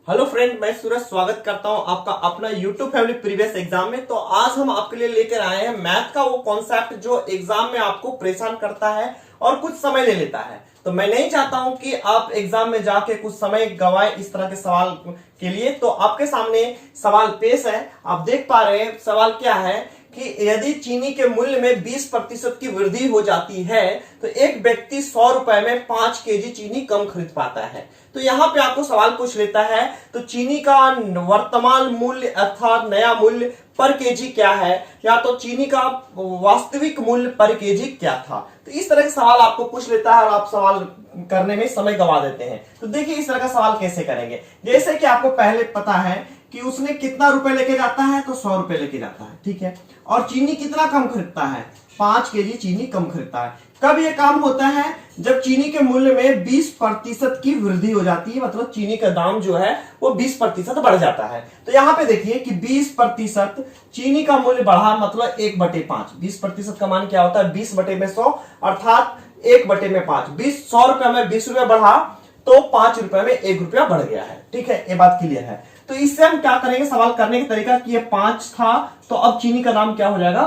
Hello friend, मैं सूरज स्वागत करता हूं आपका अपना YouTube फैमिली प्रीवियस एग्जाम में। तो आज हम आपके लिए लेकर आए हैं मैथ का वो कॉन्सेप्ट जो एग्जाम में आपको परेशान करता है और कुछ समय ले लेता है। तो मैं नहीं चाहता हूं कि आप एग्जाम में जाके कुछ समय गवाएं इस तरह के सवाल के लिए। तो आपके सामने सवाल पेश है, आप देख पा रहे हैं सवाल क्या है कि यदि चीनी के मूल्य में 20% की वृद्धि हो जाती है तो एक व्यक्ति 100 रुपए में 5 केजी चीनी कम खरीद पाता है। तो यहाँ पे आपको सवाल पूछ लेता है तो चीनी का वर्तमान मूल्य अर्थात नया मूल्य पर केजी क्या है, या तो चीनी का वास्तविक मूल्य पर केजी क्या था। तो इस तरह के सवाल आपको पूछ लेता है और आप सवाल करने में समय गवा देते हैं। तो देखिए इस तरह का सवाल कैसे करेंगे। जैसे कि आपको पहले पता है कि उसने कितना रुपए लेके जाता है, तो 100 रुपए लेके जाता है, ठीक है। और चीनी कितना कम खरीदता है, 5 केजी चीनी कम खरीदता है। कब यह काम होता है, जब चीनी के मूल्य में 20% की वृद्धि हो जाती है, मतलब चीनी का दाम जो है वो 20% बढ़ जाता है। तो यहां पे देखिए कि 20% चीनी का मूल्य बढ़ा, मतलब 1/5। 20% का मान क्या होता है, 20/100 अर्थात 1/5। 100 रुपए में 20 रुपए बढ़ा तो 5 रुपए में 1 रुपया बढ़ गया है, ठीक है। ये बात क्लियर है। तो इससे हम क्या करेंगे, सवाल करने का तरीका कि ये 5 था तो अब चीनी का दाम क्या हो जाएगा,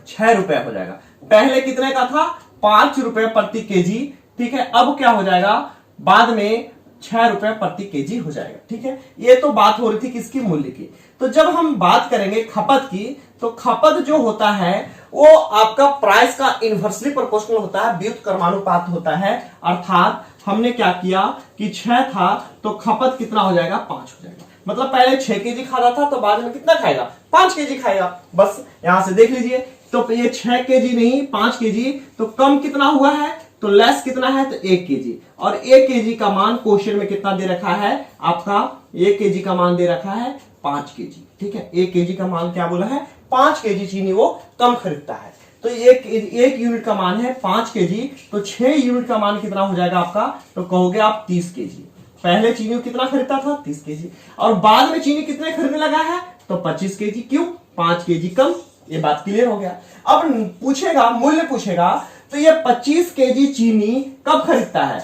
6 रुपए हो जाएगा। पहले कितने का था, 5 रुपए प्रति केजी, ठीक है। अब क्या हो जाएगा, बाद में 6 रुपए प्रति केजी हो जाएगा, ठीक है। ये तो बात हो रही थी किसकी, मूल्य की। तो जब हम बात करेंगे खपत की, तो खपत जो होता है वो आपका प्राइस का इनवर्सली प्रोपोर्शनल होता है, व्युत्क्रमानुपात होता है। अर्थात हमने क्या किया कि 6 था तो खपत कितना हो जाएगा, 5 हो जाएगा। मतलब पहले 6 केजी खा रहा था तो बाद में कितना खाएगा, 5 केजी खाएगा। बस यहां से देख लीजिए, तो ये 6 केजी नहीं 5 केजी, तो कम कितना हुआ है, तो लेस कितना है, तो 1 केजी। और 1 केजी का मान क्वेश्चन में कितना दे रखा है आपका, 1 केजी का मान दे रखा है 5 केजी, ठीक है। 1 केजी का मान क्या बोला है, 5 केजी चीनी वो कम खरीदता है। तो एक यूनिट का मान है 5 केजी, तो 6 यूनिट का मान कितना हो जाएगा आपका, तो कहोगे आप 30 केजी। पहले चीनी कितना खरीदता था, 30 केजी, और बाद में चीनी कितने खरीदने लगा है, तो 25 केजी। क्यों, 5 केजी कम। ये बात क्लियर हो गया। अब पूछेगा, मूल्य पूछेगा, तो ये 25 केजी चीनी कब खरीदता है,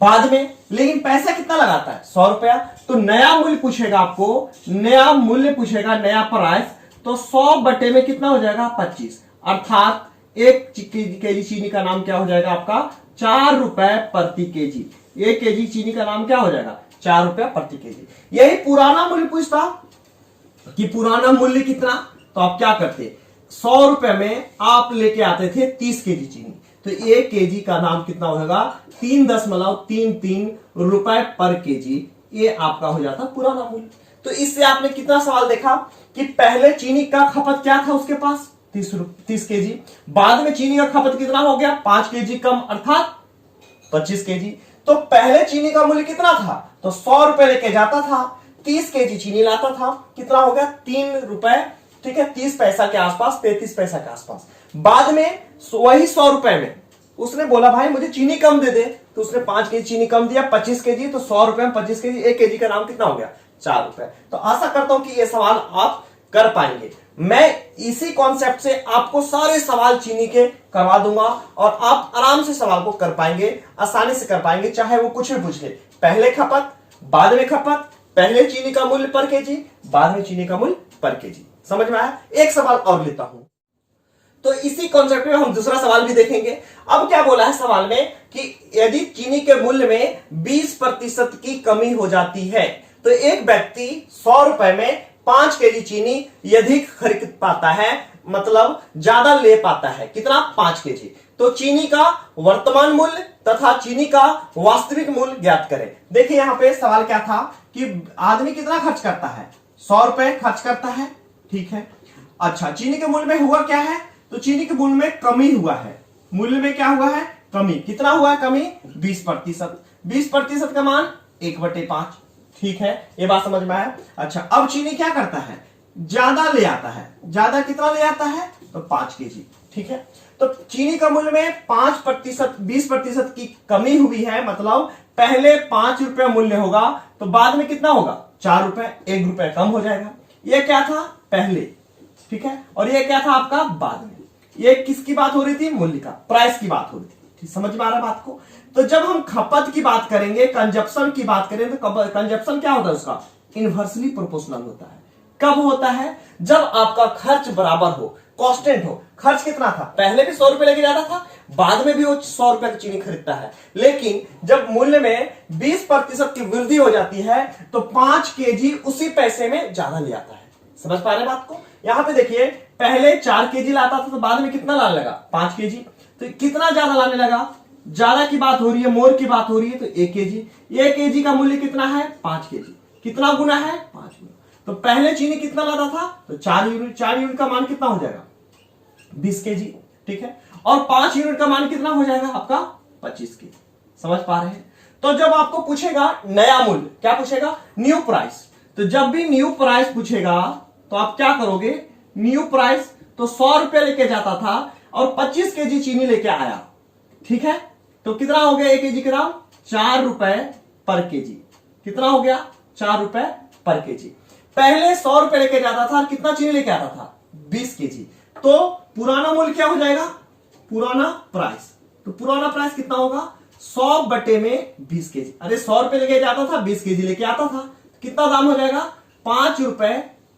बाद में, लेकिन पैसा कितना लगाता है, 100 रुपया। तो नया मूल्य पूछेगा आपको, नया मूल्य पूछेगा, नया प्राइस, तो 100 बटे में कितना हो जाएगा, 25। अर्थात 1 केजी चीनी का नाम क्या हो जाएगा आपका, 4 रुपए प्रति केजी। 1 केजी चीनी का नाम क्या हो जाएगा, 4 रुपया प्रति केजी। यही पुराना मूल्य पूछता कि पुराना मूल्य कितना, तो आप क्या करते, 100 रुपए में आप लेके आते थे 30 केजी चीनी, तो 1 केजी का नाम कितना होगा, 3.33 रुपए पर केजी। ये आपका हो जाता पुराना मूल्य। तो इससे आपने कितना सवाल देखा कि पहले चीनी का खपत क्या था उसके पास, 30 केजी, बाद में चीनी का खपत कितना हो गया, 5 केजी कम अर्थात 25 केजी। तो पहले चीनी का मूल्य कितना था, तो 100 रुपए लेके जाता था, 30 केजी चीनी लाता था, कितना हो गया, 3 रुपए, ठीक है, 30 पैसा के आसपास, 33 पैसा के आसपास। बाद में वही 100 रुपए में उसने बोला भाई मुझे चीनी कम दे दे, तो उसने 5 केजी चीनी कम दिया, 25 केजी, तो 100 रुपए में 25 केजी, 1 केजी का नाम कितना हो गया, 4 रुपए। तो आशा करता हूं कि ये सवाल आप कर पाएंगे। मैं इसी कॉन्सेप्ट से आपको सारे सवाल चीनी के करवा दूंगा और आप आराम से सवाल को कर पाएंगे, आसानी से कर पाएंगे, चाहे वो कुछ भी पूछ ले। पहले खपत, बाद में खपत, पहले चीनी का मूल्य पर केजी, बाद में चीनी का मूल्य पर केजी। समझ में आया। एक सवाल और लेता हूं, तो इसी कॉन्सेप्ट में हम दूसरा सवाल भी देखेंगे। अब क्या बोला है सवाल में कि यदि चीनी के मूल्य में 20% की कमी हो जाती है तो एक व्यक्ति 100 रुपए में 5 केजी चीनी अधिक खरीद पाता है, मतलब ज्यादा ले पाता है, कितना, 5 केजी। तो चीनी का वर्तमान मूल्य तथा चीनी का वास्तविक मूल्य ज्ञात करें। देखिए यहां पे सवाल क्या था कि आदमी कितना खर्च करता है, 100 रुपए खर्च करता है, ठीक है। अच्छा, चीनी के मूल्य में हुआ क्या है, तो चीनी के मूल्य में कमी हुआ है, मूल्य में क्या हुआ है, कमी। कितना हुआ है कमी, 20%। 20% का मान 1/5, ठीक है। ये बात समझ में आया। अच्छा, अब चीनी क्या करता है, ज्यादा ले आता है, ज्यादा कितना ले आता है, तो 5 केजी, ठीक है। तो चीनी का मूल्य में 5%, 20% की कमी हुई है, मतलब पहले 5 रुपए मूल्य होगा तो बाद में कितना होगा, 4 रुपए, 1 रुपए कम हो जाएगा। ये क्या था पहले, ठीक है, और ये क्या था आपका बाद में। ये किसकी बात हो रही थी, मूल्य का, प्राइस की बात हो रही थी, समझ में आ रहा है बात को? तो जब हम खपत की बात करेंगे, कंजप्शन की बात करें, तो कंजप्शन क्या होता है उसका? इनवर्सली प्रोपोर्शनल होता है। कब होता है? जब आपका खर्च बराबर हो, कांस्टेंट हो। खर्च कितना था? पहले भी 100 रुपए लेके जाता था, बाद में भी वो 100 रुपए की चीनी खरीदता है, लेकिन जब मूल्य में 20% की वृद्धि हो जाती है तो 5 केजी उसी पैसे में ज्यादा ले आता है। समझ पा रहे बात को? यहां पे देखिए, पहले 4 केजी लाता था तो बाद में कितना लाने लगा? 5 केजी। तो कितना ज्यादा लाने लगा? ज्यादा की बात हो रही है, मोर की बात हो रही है, तो 1 केजी। 1 केजी का मूल्य कितना है? 5 केजी। कितना गुना है? 5 गुना। तो पहले चीनी कितना लाता था? तो 4 यूनिट। 4 यूनिट का मान कितना हो जाएगा? 20 केजी। ठीक है। और 5 यूनिट का मान कितना हो जाएगा आपका? 25 केजी। समझ पा रहे हैं? तो जब आपको पूछेगा नया मूल्य, क्या पूछेगा? New price. तो जब भी न्यू प्राइस पूछेगा तो आप क्या करोगे? न्यू प्राइस तो 100 रुपए लेके जाता था और 25 केजी चीनी लेके आया। ठीक है। तो कितना हो गया 1 केजी का दाम? 4 रुपए पर केजी। कितना हो गया? 4 रुपए पर केजी। पहले 100 रुपए लेके जाता था और कितना चीनी लेके आता था? 20 केजी। तो पुराना मूल्य क्या हो जाएगा? पुराना प्राइस। तो पुराना प्राइस कितना होगा? 100 बटे में 20 केजी। अरे 100 रुपए लेके जाता था, 20 केजी लेके आता था, कितना दाम हो जाएगा? 5 रुपए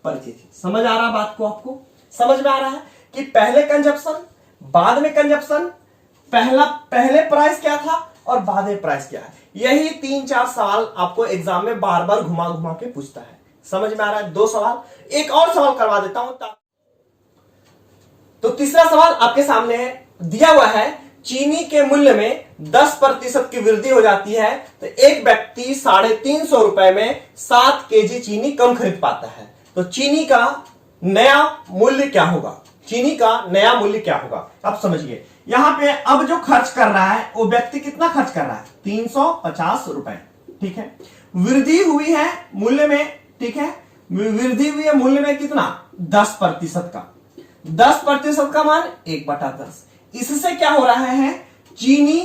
पर केजी। समझ आ रहा बात को? आपको समझ में आ रहा है कि पहले कंजप्शन, बाद में कंजप्शन, पहले प्राइस क्या था और बाद में प्राइस क्या है? यही 3-4 सवाल आपको एग्जाम में बार बार घुमा घुमा के पूछता है। समझ में आ रहा है? 2 सवाल, एक और सवाल करवा देता हूं। तो तीसरा सवाल आपके सामने है, दिया हुआ है चीनी के मूल्य में 10% की वृद्धि हो जाती है तो एक व्यक्ति 350 रुपए में 7 केजी चीनी कम खरीद पाता है। तो चीनी का नया मूल्य क्या होगा? चीनी का नया मूल्य क्या होगा? अब समझिए, यहां पे अब जो खर्च कर रहा है वो व्यक्ति कितना खर्च कर रहा है? 350 रुपए। ठीक है। वृद्धि हुई है मूल्य में। ठीक है। वृद्धि हुई है मूल्य में कितना? 10% का। 10% का मान 1/10। इससे क्या हो रहा है? चीनी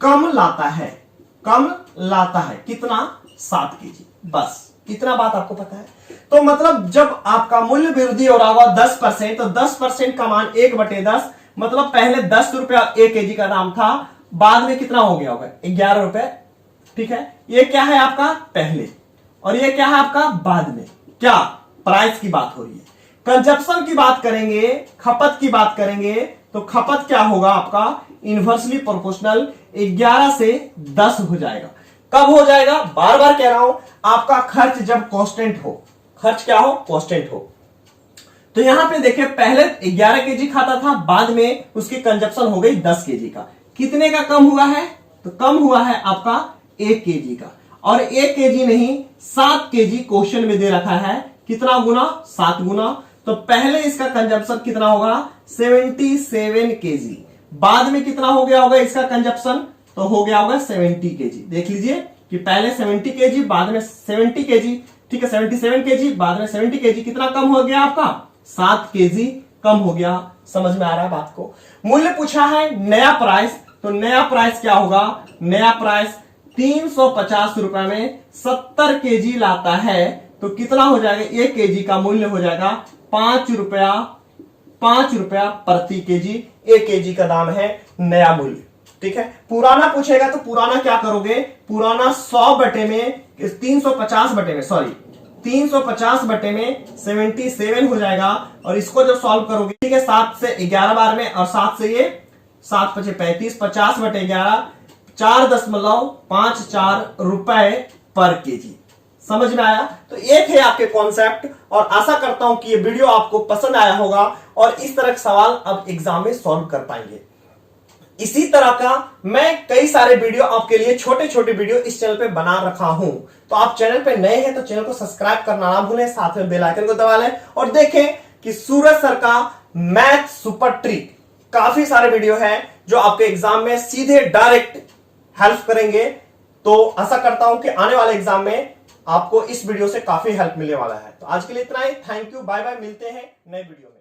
कम लाता है। कम लाता है कितना? 7 केजी। बस इतना बात आपको पता है। तो मतलब जब आपका मूल्य वृद्धि हो रहा होगा 10%, तो 10% का मान 1/10, मतलब पहले 10 रुपया 1 केजी का दाम था, बाद में कितना हो गया होगा? 11 रुपए। ठीक है। ये क्या है आपका? पहले। और ये क्या है आपका? बाद में। क्या? प्राइस की बात हो रही है। कंजप्शन की बात करेंगे, खपत की बात करेंगे, तो खपत क्या होगा आपका? इनवर्सली प्रोपोर्शनल 11 से 10 हो जाएगा। कब हो जाएगा? बार बार कह रहा हूं, आपका खर्च जब कांस्टेंट हो। खर्च क्या हो? कांस्टेंट हो। तो यहां पे देखिए, पहले 11 केजी खाता था, बाद में उसकी कंजप्शन हो गई 10 केजी का। कितने का कम हुआ है? तो कम हुआ है आपका 1 केजी का। और 1 केजी नहीं, 7 केजी क्वेश्चन में दे रखा है। कितना गुना? 7 गुना। तो पहले इसका कंजप्शन कितना होगा? 77 केजी। बाद में कितना हो गया होगा इसका कंजप्शन? तो हो गया होगा 70 केजी। देख लीजिए कि पहले 70 केजी, बाद में 70 केजी। ठीक है। 77 केजी, बाद में 70 केजी। कितना कम हो गया आपका? 7 केजी कम हो गया। समझ में आ रहा है बात को? मूल्य पूछा है नया प्राइस, तो नया प्राइस क्या होगा? नया प्राइस 350 रुपए में 70 केजी लाता है तो कितना हो जाएगा? 1 केजी का मूल्य हो जाएगा 5 रुपया प्रति केजी। 1 केजी का दाम है नया मूल्य। ठीक है। पुराना पूछेगा तो पुराना क्या करोगे? पुराना 100 बटे में 350 बटे में 350 बटे में 77 हो जाएगा। और इसको जब सॉल्व करोगे, ठीक है, 7 से 11 बार में, और 7 से ये 7 पचे 35, 50 बटे 11, 4.54 रुपए पर केजी। समझ में आया? तो एक है आपके कॉन्सेप्ट, और आशा करता हूं कि ये वीडियो आपको पसंद आया होगा और इस तरह के सवाल आप एग्जाम में सॉल्व कर पाएंगे। इसी तरह का मैं कई सारे वीडियो आपके लिए, छोटे छोटे वीडियो इस चैनल पे बना रखा हूं। तो आप चैनल पे नए हैं तो चैनल को सब्सक्राइब करना ना भूलें, साथ में बेल आइकन को दबा लें और देखें कि सूरज सर का मैथ सुपर ट्रिक, काफी सारे वीडियो हैं जो आपके एग्जाम में सीधे डायरेक्ट हेल्प करेंगे। तो आशा करता हूं कि आने वाले एग्जाम में आपको इस वीडियो से काफी हेल्प मिलने वाला है। तो आज के लिए इतना ही। थैंक यू, बाय बाय, मिलते हैं नए वीडियो में।